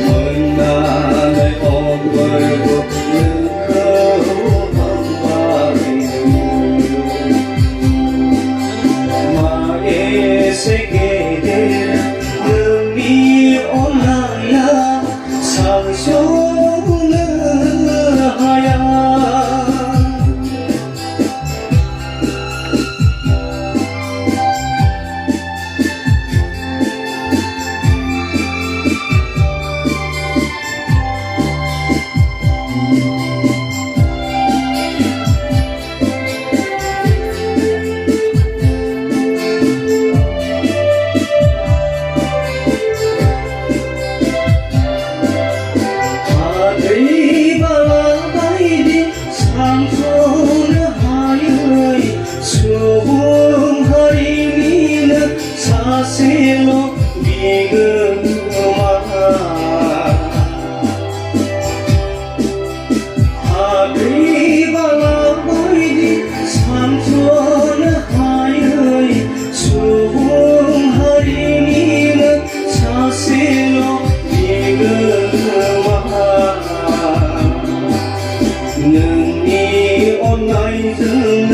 mừng là nơi ôm với cuộc như khâu hồng bay mà sẽ kể đến đường đi ôn lại là sang số lỡ hai Silo bigema Hagri bala baidi samson hayai subung hari nina sasilo bigema Nungi online dừng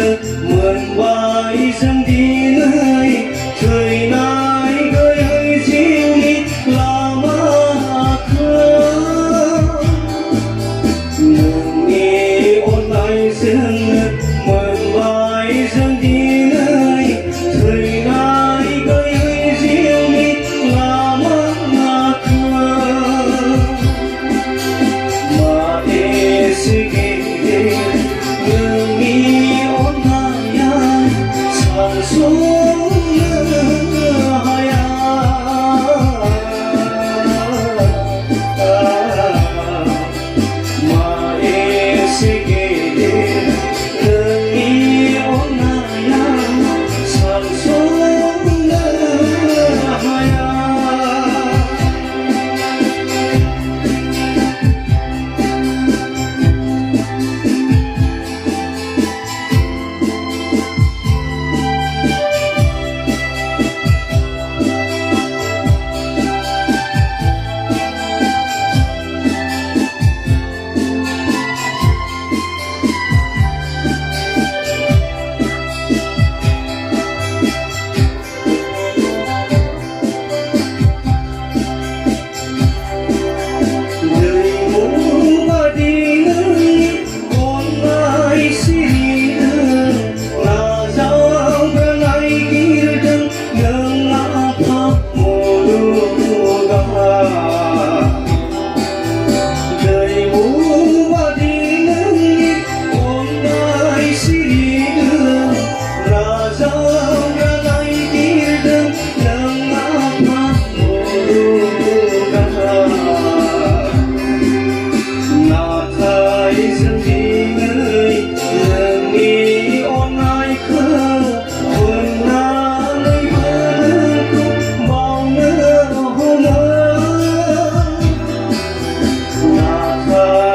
mượn bài dừng đi nơi trời nay gơi hơi riêng đi là mà khơi nương đi online dừng mượn bài dừng đi nơi trời nay gơi hơi riêng đi là mà khơi mà để suy nghĩ nương đi online sang xuống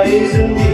Isn't